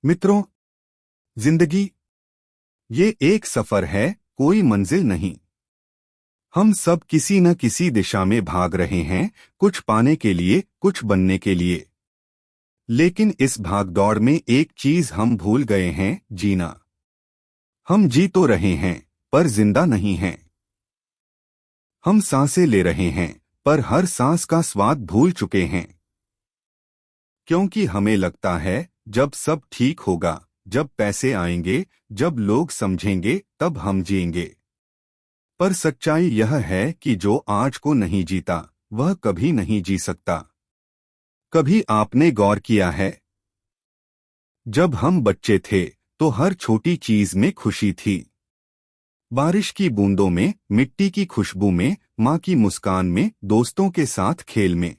मित्रों, जिंदगी ये एक सफर है, कोई मंजिल नहीं। हम सब किसी न किसी दिशा में भाग रहे हैं, कुछ पाने के लिए, कुछ बनने के लिए। लेकिन इस भागदौड़ में एक चीज हम भूल गए हैं, जीना। हम जी तो रहे हैं, पर जिंदा नहीं हैं। हम सांसें ले रहे हैं, पर हर सांस का स्वाद भूल चुके हैं। क्योंकि हमें लगता है जब सब ठीक होगा, जब पैसे आएंगे, जब लोग समझेंगे, तब हम जिएंगे। पर सच्चाई यह है कि जो आज को नहीं जीता, वह कभी नहीं जी सकता। कभी आपने गौर किया है, जब हम बच्चे थे तो हर छोटी चीज में खुशी थी। बारिश की बूंदों में, मिट्टी की खुशबू में, माँ की मुस्कान में, दोस्तों के साथ खेल में।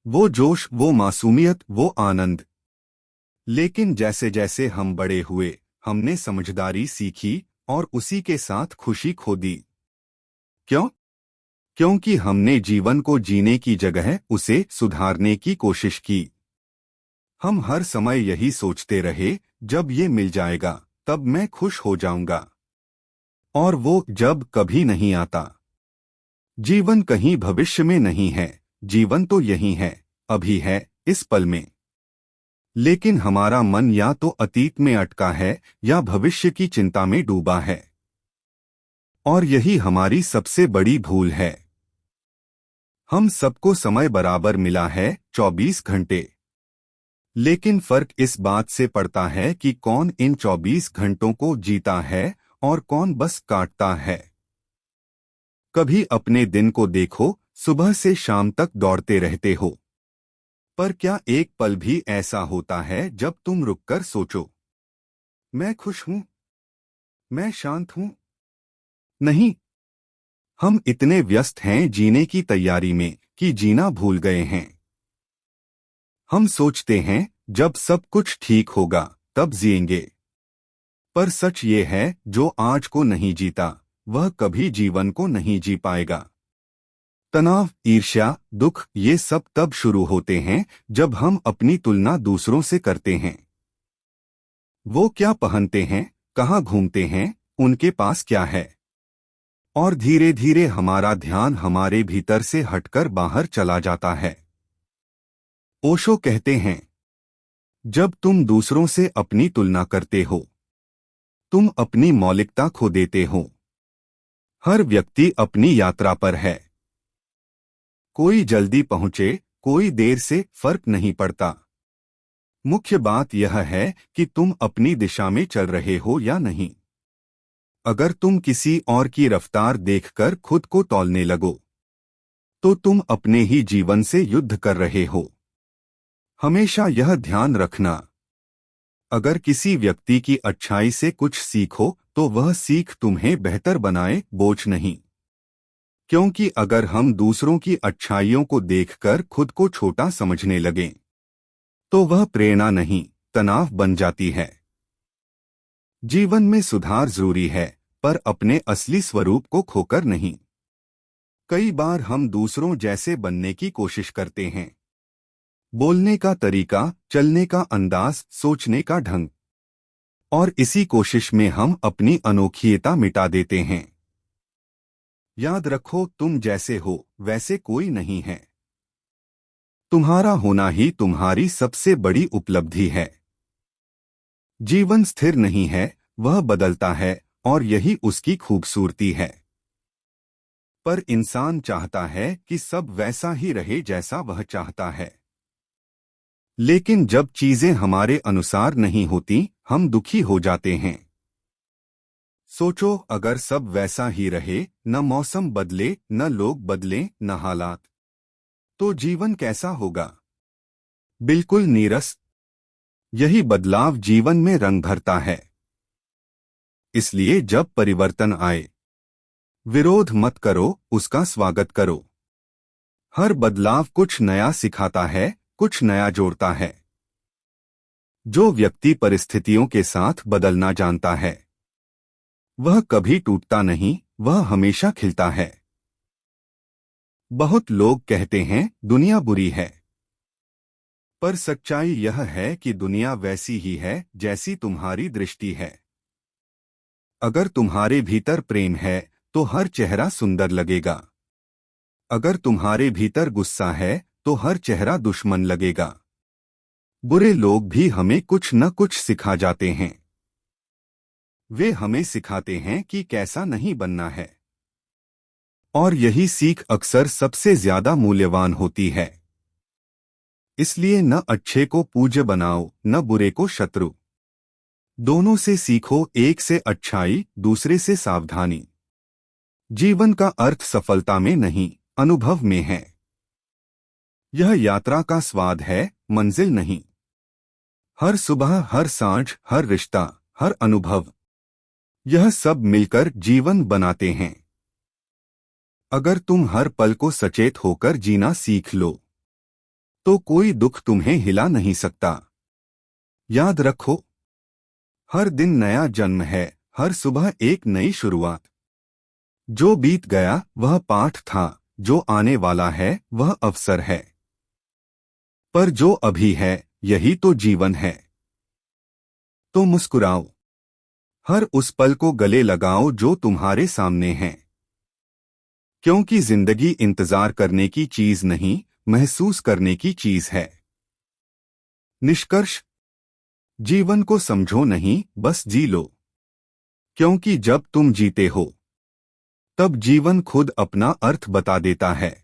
वो जोश, वो मासूमियत, वो आनंद। लेकिन जैसे जैसे हम बड़े हुए, हमने समझदारी सीखी और उसी के साथ खुशी खो दी। क्यों? क्योंकि हमने जीवन को जीने की जगह उसे सुधारने की कोशिश की। हम हर समय यही सोचते रहे, जब ये मिल जाएगा तब मैं खुश हो जाऊंगा। और वो जब कभी नहीं आता। जीवन कहीं भविष्य में नहीं है, जीवन तो यही है, अभी है, इस पल में। लेकिन हमारा मन या तो अतीत में अटका है या भविष्य की चिंता में डूबा है। और यही हमारी सबसे बड़ी भूल है। हम सबको समय बराबर मिला है, 24 घंटे। लेकिन फर्क इस बात से पड़ता है कि कौन इन 24 घंटों को जीता है और कौन बस काटता है। कभी अपने दिन को देखो, सुबह से शाम तक दौड़ते रहते हो। पर क्या एक पल भी ऐसा होता है जब तुम रुककर सोचो, मैं खुश हूं, मैं शांत हूं? नहीं। हम इतने व्यस्त हैं जीने की तैयारी में कि जीना भूल गए हैं। हम सोचते हैं जब सब कुछ ठीक होगा तब जिएंगे। पर सच ये है, जो आज को नहीं जीता, वह कभी जीवन को नहीं जी पाएगा। तनाव, ईर्ष्या, दुख, ये सब तब शुरू होते हैं जब हम अपनी तुलना दूसरों से करते हैं। वो क्या पहनते हैं, कहाँ घूमते हैं, उनके पास क्या है। और धीरे धीरे हमारा ध्यान हमारे भीतर से हटकर बाहर चला जाता है। ओशो कहते हैं, जब तुम दूसरों से अपनी तुलना करते हो, तुम अपनी मौलिकता खो देते हो। हर व्यक्ति अपनी यात्रा पर है। कोई जल्दी पहुंचे, कोई देर से, फर्क नहीं पड़ता। मुख्य बात यह है कि तुम अपनी दिशा में चल रहे हो या नहीं। अगर तुम किसी और की रफ्तार देखकर खुद को तौलने लगो, तो तुम अपने ही जीवन से युद्ध कर रहे हो। हमेशा यह ध्यान रखना, अगर किसी व्यक्ति की अच्छाई से कुछ सीखो तो वह सीख तुम्हें बेहतर बनाए, बोझ नहीं। क्योंकि अगर हम दूसरों की अच्छाइयों को देखकर खुद को छोटा समझने लगें, तो वह प्रेरणा नहीं, तनाव बन जाती है। जीवन में सुधार जरूरी है, पर अपने असली स्वरूप को खोकर नहीं। कई बार हम दूसरों जैसे बनने की कोशिश करते हैं। बोलने का तरीका, चलने का अंदाज, सोचने का ढंग। और इसी कोशिश में हम अपनी अनोखियता मिटा देते हैं। याद रखो, तुम जैसे हो वैसे कोई नहीं है। तुम्हारा होना ही तुम्हारी सबसे बड़ी उपलब्धि है। जीवन स्थिर नहीं है, वह बदलता है, और यही उसकी खूबसूरती है। पर इंसान चाहता है कि सब वैसा ही रहे जैसा वह चाहता है। लेकिन जब चीजें हमारे अनुसार नहीं होती, हम दुखी हो जाते हैं। सोचो, अगर सब वैसा ही रहे, न मौसम बदले, न लोग बदलें, न हालात, तो जीवन कैसा होगा? बिल्कुल नीरस। यही बदलाव जीवन में रंग भरता है। इसलिए जब परिवर्तन आए, विरोध मत करो, उसका स्वागत करो। हर बदलाव कुछ नया सिखाता है, कुछ नया जोड़ता है। जो व्यक्ति परिस्थितियों के साथ बदलना जानता है, वह कभी टूटता नहीं, वह हमेशा खिलता है। बहुत लोग कहते हैं दुनिया बुरी है, पर सच्चाई यह है कि दुनिया वैसी ही है जैसी तुम्हारी दृष्टि है। अगर तुम्हारे भीतर प्रेम है तो हर चेहरा सुंदर लगेगा। अगर तुम्हारे भीतर गुस्सा है तो हर चेहरा दुश्मन लगेगा। बुरे लोग भी हमें कुछ न कुछ सिखा जाते हैं। वे हमें सिखाते हैं कि कैसा नहीं बनना है। और यही सीख अक्सर सबसे ज्यादा मूल्यवान होती है। इसलिए न अच्छे को पूज्य बनाओ न बुरे को शत्रु। दोनों से सीखो, एक से अच्छाई, दूसरे से सावधानी। जीवन का अर्थ सफलता में नहीं, अनुभव में है। यह यात्रा का स्वाद है, मंजिल नहीं। हर सुबह, हर सांझ, हर रिश्ता, हर अनुभव, यह सब मिलकर जीवन बनाते हैं। अगर तुम हर पल को सचेत होकर जीना सीख लो तो कोई दुख तुम्हें हिला नहीं सकता। याद रखो, हर दिन नया जन्म है, हर सुबह एक नई शुरुआत। जो बीत गया वह पाठ था, जो आने वाला है वह अवसर है। पर जो अभी है यही तो जीवन है। तो मुस्कुराओ, हर उस पल को गले लगाओ जो तुम्हारे सामने है। क्योंकि जिंदगी इंतजार करने की चीज नहीं, महसूस करने की चीज है। निष्कर्ष, जीवन को समझो नहीं, बस जी लो। क्योंकि जब तुम जीते हो तब जीवन खुद अपना अर्थ बता देता है।